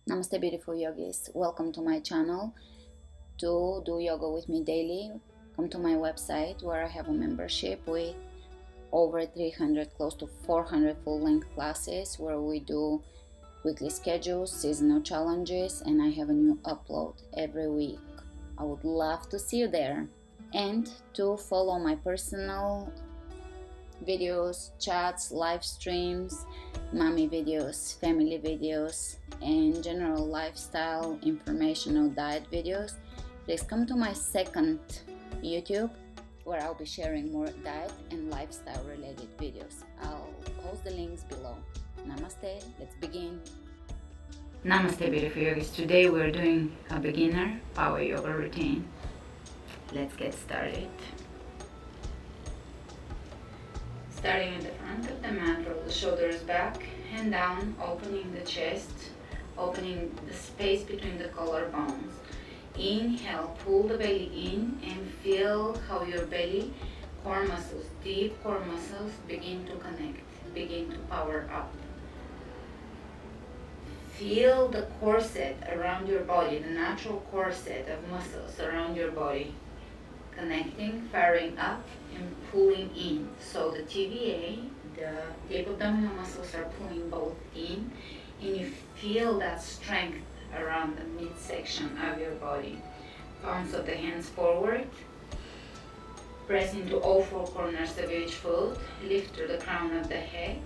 Namaste beautiful yogis, welcome to my channel. To do yoga with me daily, come to my website where I have a membership with over 300, close to 400 full-length classes where we do weekly schedules, seasonal challenges, and I have a new upload every week. I would love to see you there. And to follow my personal videos, chats, live streams, mommy videos, family videos, and general lifestyle, informational diet videos, please come to my second YouTube where I'll be sharing more diet and lifestyle related videos. I'll post the links below. Namaste, let's begin. Namaste beautiful yogis. Today we're doing a beginner power yoga routine. Let's get started. Starting at the front of the mat, roll the shoulders back, hand down, opening the chest, opening the space between the collarbones. Inhale, pull the belly in and feel how your belly, core muscles, deep core muscles begin to connect, begin to power up. Feel the corset around your body, the natural corset of muscles around your body, connecting, firing up and pulling in. So the TVA, the deep abdominal muscles are pulling both in, and you feel that strength around the midsection of your body. Palms of the hands forward. Press into all four corners of each foot. Lift to the crown of the head.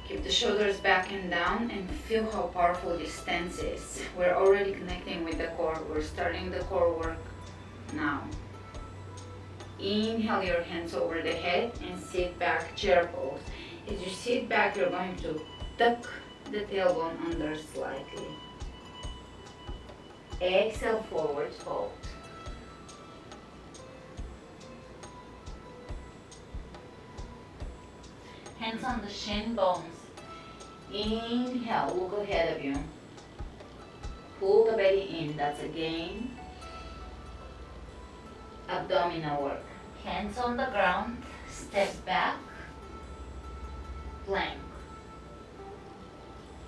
Keep the shoulders back and down and feel how powerful this stance is. We're already connecting with the core. We're starting the core work now. Inhale your hands over the head and sit back, chair pose. As you sit back, you're going to tuck the tailbone under slightly. Exhale, forward fold. Hands on the shin bones. Inhale, look ahead of you. Pull the belly in, that's again abdominal work. Hands on the ground, step back, plank.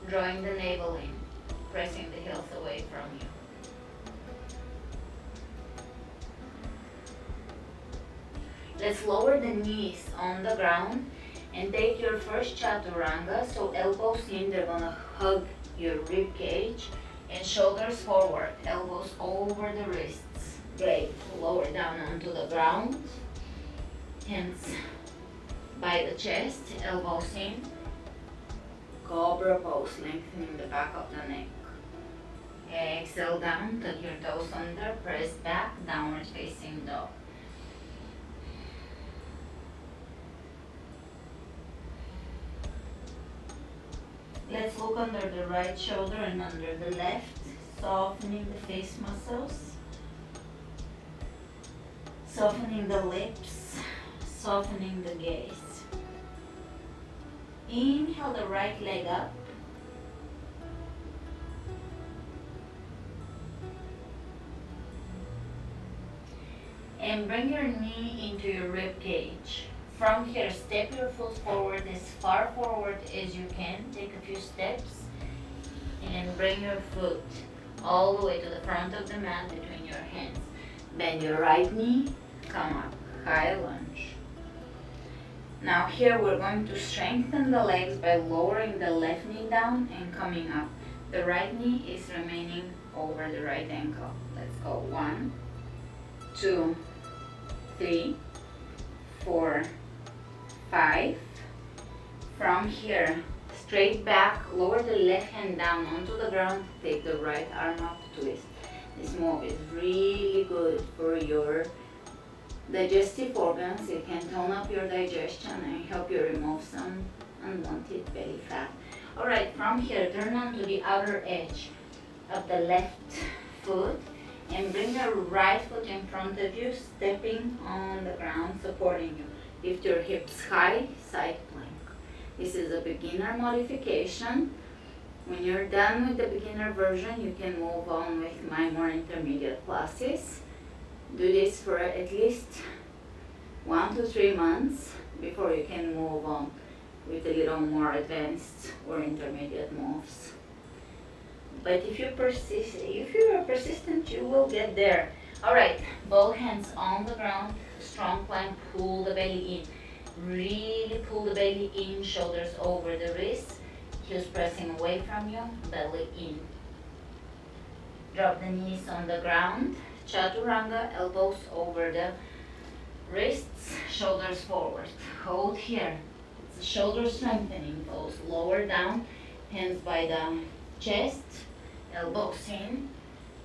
Drawing the navel in, pressing the heels away from you. Let's lower the knees on the ground and take your first chaturanga. So elbows in, they're gonna hug your rib cage, and shoulders forward, elbows over the wrists. Great. Lower down onto the ground. Hands by the chest, elbows in. Cobra pose, lengthening the back of the neck. Exhale down, tuck your toes under, press back, downward facing dog. Let's look under the right shoulder and under the left, softening the face muscles. Softening the lips, softening the gaze. Inhale the right leg up. And bring your knee into your rib cage. From here, step your foot forward as far forward as you can. Take a few steps and bring your foot all the way to the front of the mat between your hands. Bend your right knee, come up, high lunge. Now here we're going to strengthen the legs by lowering the left knee down and coming up. The right knee is remaining over the right ankle. Let's go. 1, 2, 3, 4, 5. From here, straight back, lower the left hand down onto the ground, take the right arm up, twist. This move is really good for your digestive organs. It can tone up your digestion and help you remove some unwanted belly fat. Alright, from here, turn onto the outer edge of the left foot and bring your right foot in front of you, stepping on the ground, supporting you. Lift your hips high, side plank. This is a beginner modification. When you're done with the beginner version, you can move on with my more intermediate classes. Do this for at least 1 to 3 months before you can move on with a little more advanced or intermediate moves. But if you are persistent, you will get there. All right, both hands on the ground, strong plank, pull the belly in. Really pull the belly in, shoulders over the wrists, heels pressing away from you, belly in. Drop the knees on the ground, chaturanga, elbows over the wrists, shoulders forward. Hold here. It's a shoulder strengthening pose. Lower down, hands by the chest, elbows in.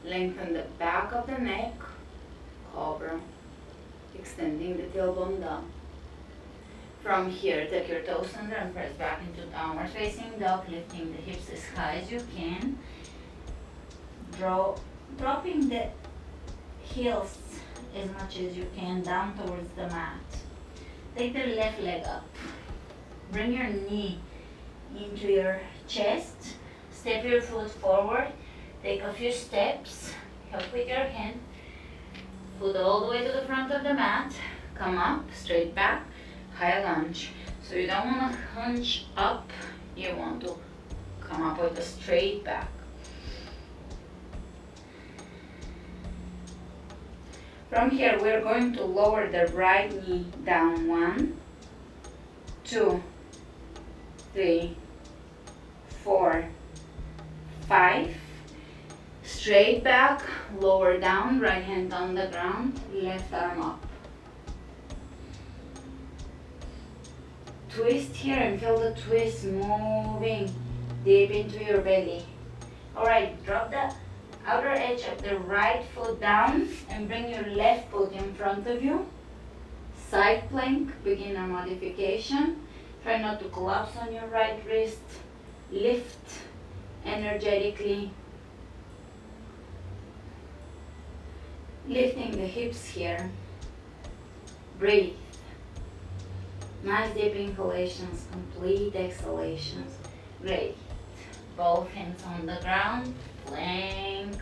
Lengthen the back of the neck, cobra, extending the tailbone down. From here, take your toes under and press back into downward facing dog, lifting the hips as high as you can. Dropping the heels as much as you can down towards the mat. Take the left leg up. Bring your knee into your chest. Step your foot forward. Take a few steps. Help with your hand. Foot all the way to the front of the mat. Come up, straight back, high lunge. So you don't want to hunch up. You want to come up with a straight back. From here, we're going to lower the right knee down. 1, 2, 3, 4, 5. Straight back, lower down, right hand on the ground, left arm up. Twist here and feel the twist moving deep into your belly. Alright, drop the outer edge of the right foot down and bring your left foot in front of you. Side plank, beginner modification. Try not to collapse on your right wrist. Lift energetically. Lifting the hips here. Breathe. Nice deep inhalations, complete exhalations. Great. Both hands on the ground. Plank.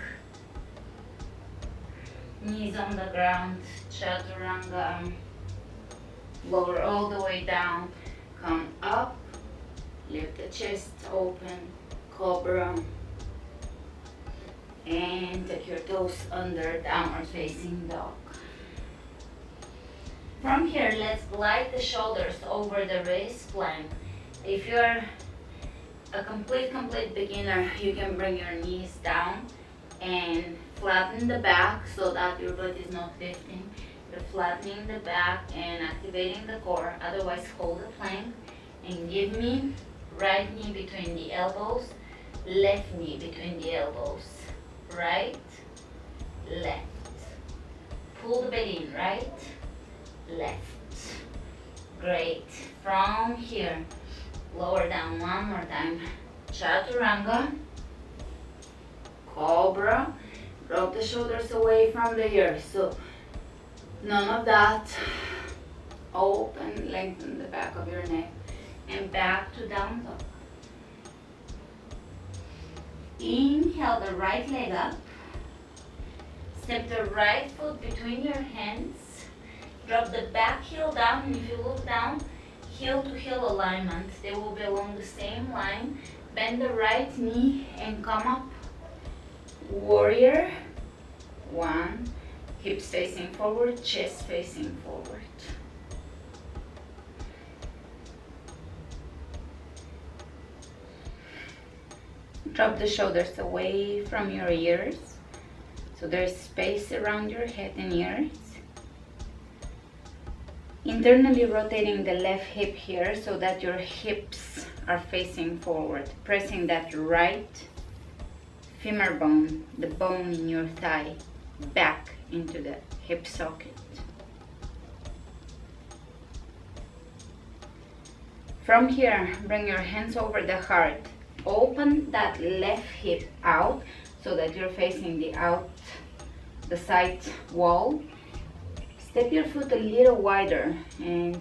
Knees on the ground. Chaturanga. Lower all the way down. Come up. Lift the chest open. Cobra. And take your toes under, downward facing dog. From here, let's glide the shoulders over the wrist plank. If you're a complete beginner, you can bring your knees down and flatten the back so that your butt is not lifting. You're flattening the back and activating the core. Otherwise, hold the plank and give me right knee between the elbows, left knee between the elbows. Right, left. Pull the belly in, right, left. Great. From here, lower down one more time. Chaturanga, cobra. Drop the shoulders away from the ears. So none of that. Open, lengthen the back of your neck and back to down dog. Inhale the right leg up. Step the right foot between your hands. Drop the back heel down, and if you look down, heel to heel alignment. They will be along the same line. Bend the right knee and come up. Warrior. 1. Hips facing forward, chest facing forward. Drop the shoulders away from your ears, so there's space around your head and ears. Internally rotating the left hip here so that your hips are facing forward. Pressing that right femur bone, the bone in your thigh, back into the hip socket. From here, bring your hands over the heart. Open that left hip out so that you're facing the side wall. Step your foot a little wider and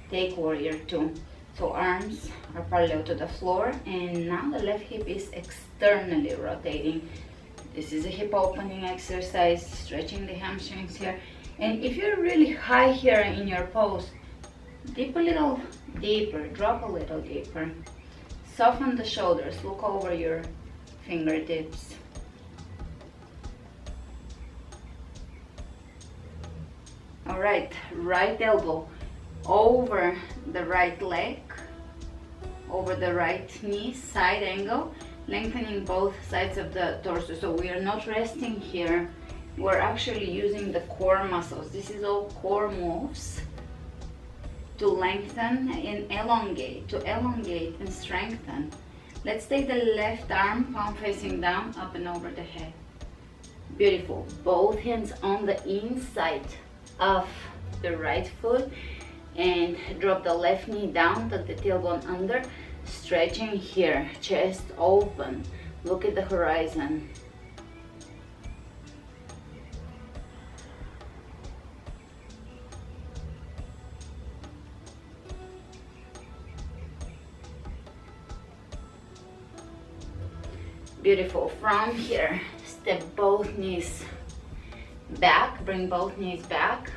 take warrior 2. So arms are parallel to the floor, and now the left hip is externally rotating. This is a hip opening exercise, stretching the hamstrings here. And if you're really high here in your pose, dip a little deeper, drop a little deeper. Soften the shoulders, look over your fingertips. All right, right elbow over the right leg, over the right knee, side angle, lengthening both sides of the torso. So we are not resting here. We're actually using the core muscles. This is all core moves to lengthen and elongate, and strengthen. Let's take the left arm, palm facing down, up and over the head. Beautiful. Both hands on the inside of the right foot and drop the left knee down, tuck the tailbone under, stretching here, chest open, look at the horizon. Beautiful. From here, step both knees back, bring both knees back,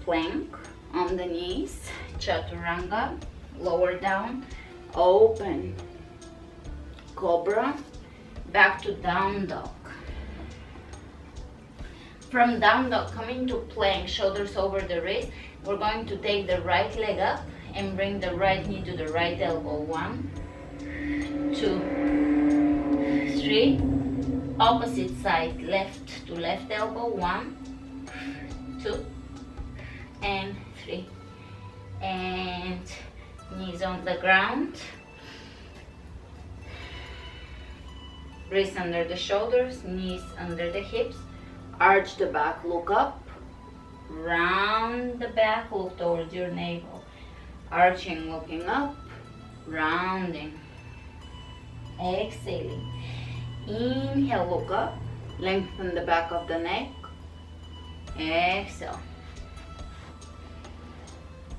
plank on the knees, chaturanga, lower down, open, cobra, back to down dog. From down dog, coming to plank, shoulders over the wrist, we're going to take the right leg up and bring the right knee to the right elbow. 1, 2, 3. Opposite side, left to left elbow. 1, 2, and 3. And knees on the ground. Wrists under the shoulders, knees under the hips. Arch the back, look up. Round the back, look towards your navel. Arching, looking up. Rounding. Exhaling. Inhale, look up. Lengthen the back of the neck. Exhale.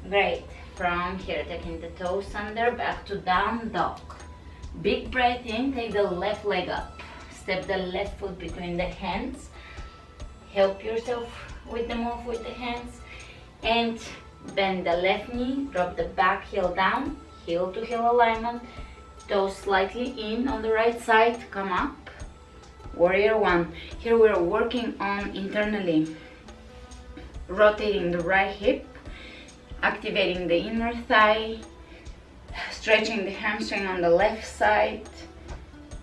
Great. From here, taking the toes under, back to down dog. Big breath in, take the left leg up. Step the left foot between the hands. Help yourself with the move with the hands. And bend the left knee, drop the back heel down, heel to heel alignment. Toes slightly in on the right side, come up. Warrior 1. Here we're working on internally rotating the right hip, activating the inner thigh, stretching the hamstring on the left side,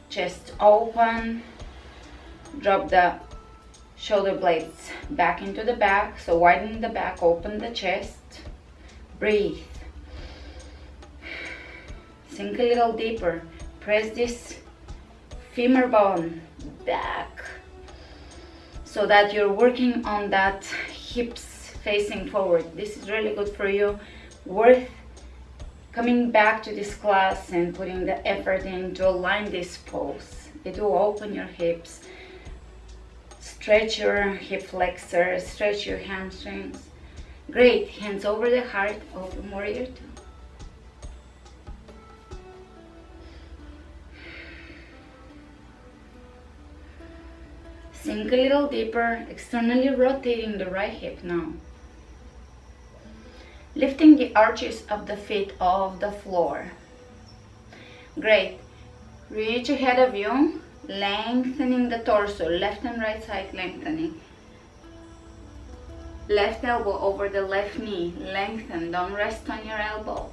chest open, drop the shoulder blades back into the back, so widen the back, open the chest, breathe. Sink a little deeper, press this femur bone back so that you're working on that hips facing forward. This is really good for you. Worth coming back to this class and putting the effort in to align this pose. It will open your hips, stretch your hip flexors, stretch your hamstrings. Great. Hands over the heart, open warrior 2. Sink a little deeper, externally rotating the right hip now. Lifting the arches of the feet off the floor. Great. Reach ahead of you, lengthening the torso, left and right side lengthening. Left elbow over the left knee, lengthen, don't rest on your elbow.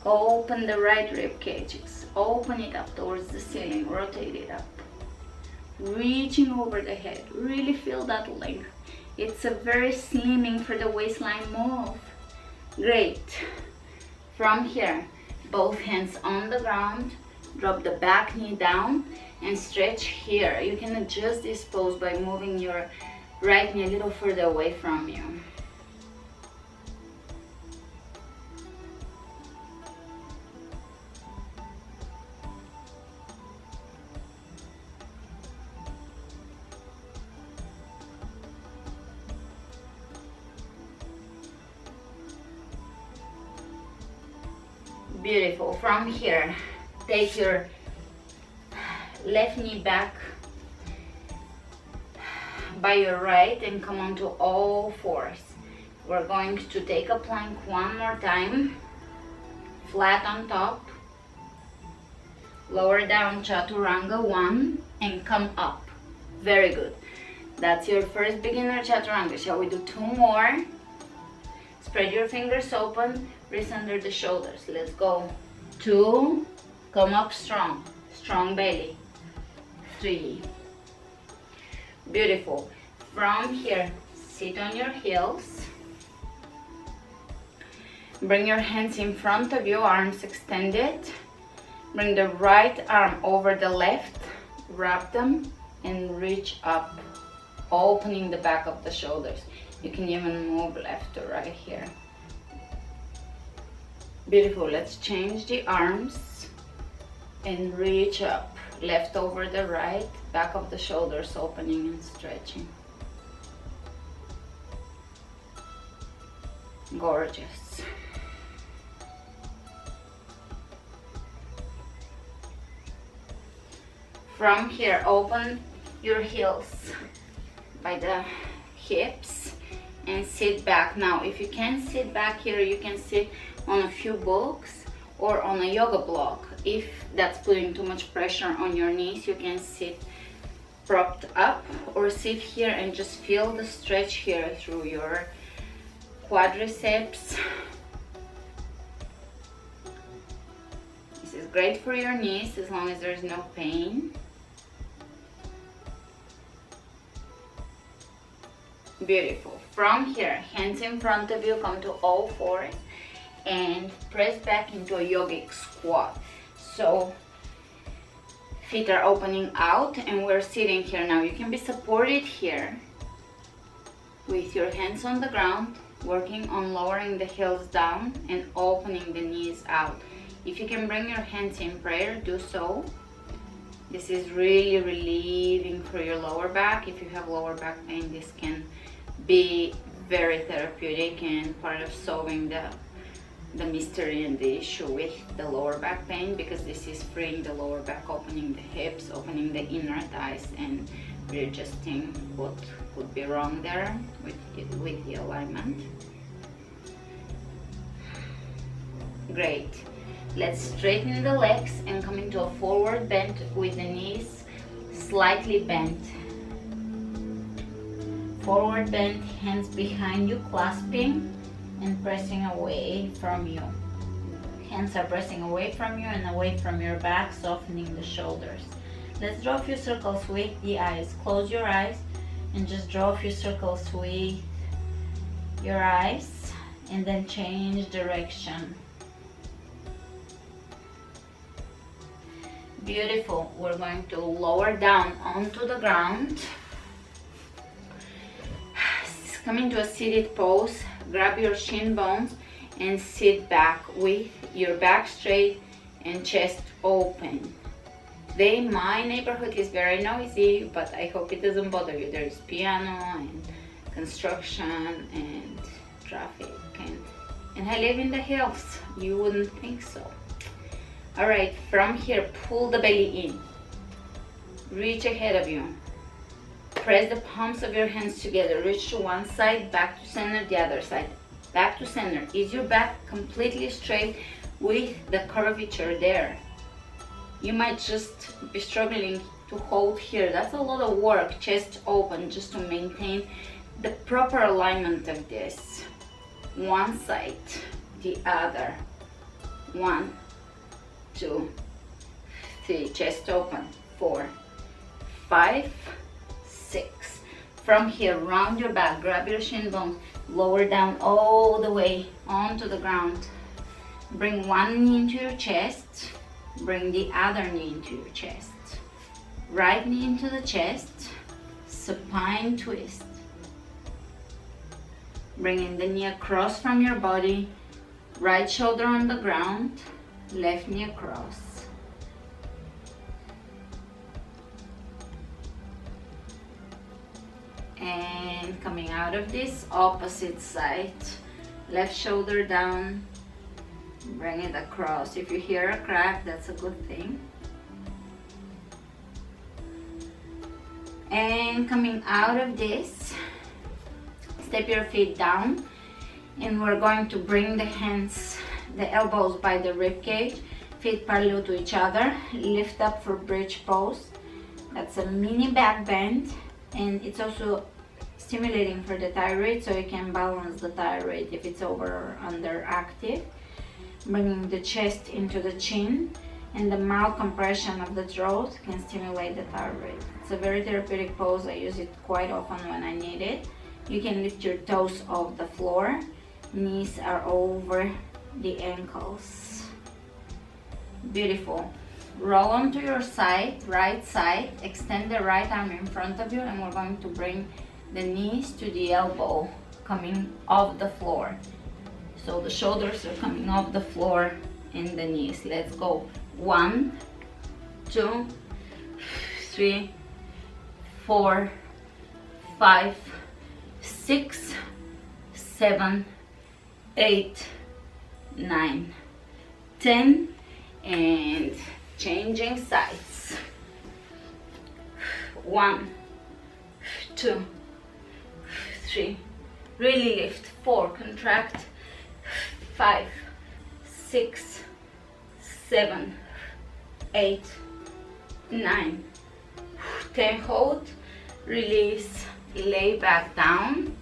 Open the right rib cages, open it up towards the ceiling, rotate it up. Reaching over the head, really feel that length. It's a very slimming for the waistline move. Great. From here, both hands on the ground, drop the back knee down and stretch here. You can adjust this pose by moving your right knee a little further away from you. Beautiful. From here, take your left knee back by your right and come onto all fours. We're going to take a plank one more time, flat on top, Lower down, chaturanga 1, and come up. Very good. That's your first beginner chaturanga. Shall we do 2 more? Spread your fingers open, wrists under the shoulders. Let's go. 2, come up strong, strong belly. 3, beautiful. From here, sit on your heels. Bring your hands in front of you, arms extended. Bring the right arm over the left, wrap them, and reach up, opening the back of the shoulders. You can even move left to right here. Beautiful. Let's change the arms and reach up, left over the right, back of the shoulders opening and stretching. Gorgeous. From here, open your heels by the hips and sit back. Now, if you can't sit back here, you can sit on a few books or on a yoga block. If that's putting too much pressure on your knees, you can sit propped up or sit here and just feel the stretch here through your quadriceps. This is great for your knees as long as there is no pain. Beautiful. From here, hands in front of you, come to all fours and press back into a yogic squat. So feet are opening out and we're sitting here now. You can be supported here with your hands on the ground, working on lowering the heels down and opening the knees out. If you can bring your hands in prayer, do so. This is really relieving for your lower back. If you have lower back pain, this can be very therapeutic and part of solving the mystery and the issue with the lower back pain, because this is freeing the lower back, opening the hips, opening the inner thighs, and readjusting what could be wrong there with the alignment. Great. Let's straighten the legs and come into a forward bend with the knees slightly bent. Forward bend, hands behind you, clasping and pressing away from you. Hands are pressing away from you and away from your back, softening the shoulders. Let's draw a few circles with the eyes. Close your eyes and just draw a few circles with your eyes and then change direction. Beautiful. We're going to lower down onto the ground. Come into a seated pose. Grab your shin bones and sit back with your back straight and chest open. Today my neighborhood is very noisy, but I hope it doesn't bother you. There is piano and construction and traffic, and I live in the hills. You wouldn't think so. All right, from here, pull the belly in. Reach ahead of you. Press the palms of your hands together. Reach to one side, back to center, the other side. Back to center. Is your back completely straight with the curvature there? You might just be struggling to hold here. That's a lot of work. Chest open, just to maintain the proper alignment of this. One side, the other. 1, 2, 3. Chest open. 4, 5, 6. From here, round your back, grab your shin bones, lower down all the way onto the ground. Bring one knee into your chest, bring the other knee into your chest. Right knee into the chest, supine twist. Bringing the knee across from your body, right shoulder on the ground, left knee across. And coming out of this, opposite side, left shoulder down, bring it across. If you hear a crack, that's a good thing. And coming out of this, step your feet down, and we're going to bring the hands, the elbows by the rib cage, feet parallel to each other, lift up for bridge pose. That's a mini back bend, and it's also stimulating for the thyroid, so you can balance the thyroid if it's over or under active. Bringing the chest into the chin, and the mild compression of the throat can stimulate the thyroid. It's a very therapeutic pose. I use it quite often when I need it. You can lift your toes off the floor. Knees are over the ankles. Beautiful. Roll onto your side, right side. Extend the right arm in front of you, and we're going to bring the knees to the elbow, coming off the floor. So the shoulders are coming off the floor and the knees. Let's go. 1, 2, 3, 4, 5, 6, 7, 8, 9, 10, and changing sides. 1, 2, 3, really lift. 4, contract. 5, 6, 7, 8, 9, 10, hold, release, lay back down.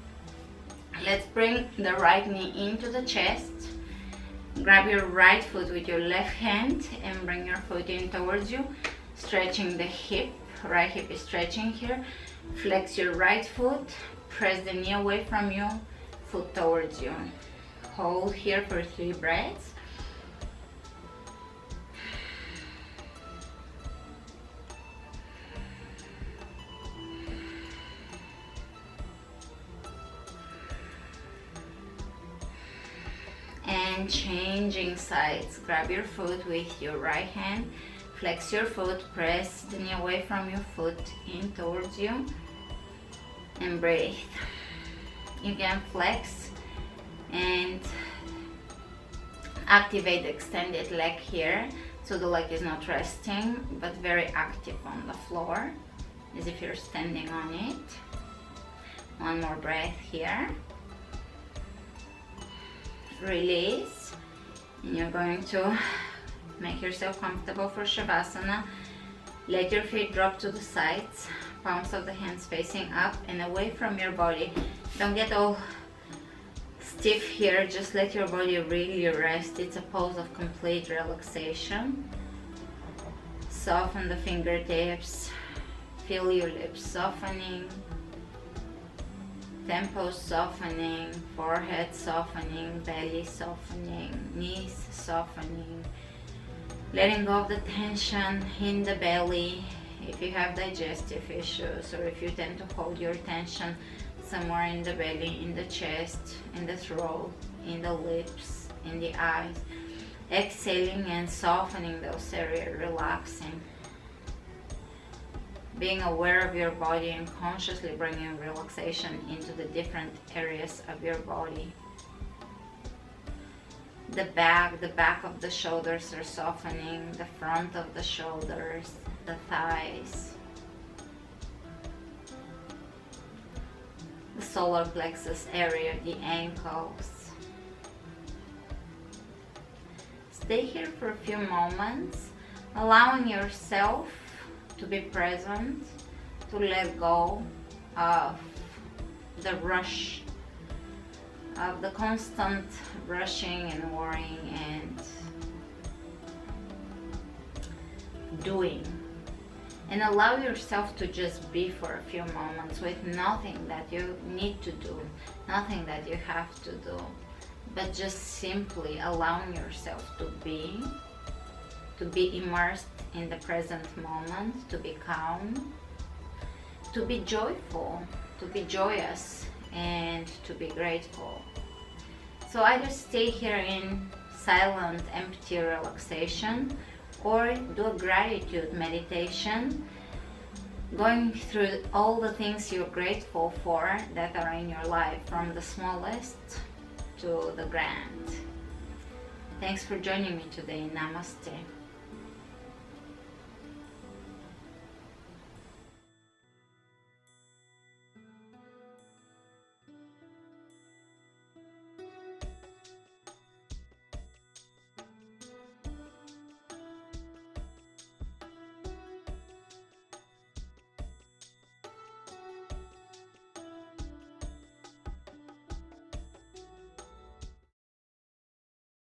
Let's bring the right knee into the chest. Grab your right foot with your left hand and bring your foot in towards you, stretching the hip. Right hip is stretching here. Flex your right foot, press the knee away from you, foot towards you. Hold here for 3 breaths. And changing sides. Grab your foot with your right hand, flex your foot, press the knee away from your foot in towards you, and breathe. You can flex and activate the extended leg here, so the leg is not resting but very active on the floor, as if you're standing on it. One more breath here. Release, and you're going to make yourself comfortable for Shavasana. Let your feet drop to the sides, palms of the hands facing up and away from your body. Don't get all stiff here, just let your body really rest. It's a pose of complete relaxation. Soften the fingertips, feel your lips softening, temples softening, forehead softening, belly softening, knees softening. Letting go of the tension in the belly. If you have digestive issues, or if you tend to hold your tension somewhere in the belly, in the chest, in the throat, in the lips, in the eyes, exhaling and softening those areas, relaxing. Being aware of your body and consciously bringing relaxation into the different areas of your body. The back of the shoulders are softening, the front of the shoulders, the thighs, the solar plexus area, the ankles. Stay here for a few moments, allowing yourself to be present, to let go of the rush, of the constant rushing and worrying and doing, and allow yourself to just be for a few moments with nothing that you need to do, nothing that you have to do, but just simply allowing yourself to be immersed in the present moment, to be calm, to be joyful, to be joyous, and to be grateful. So either stay here in silent, empty relaxation, or do a gratitude meditation, going through all the things you're grateful for that are in your life, from the smallest to the grand. Thanks for joining me today. Namaste.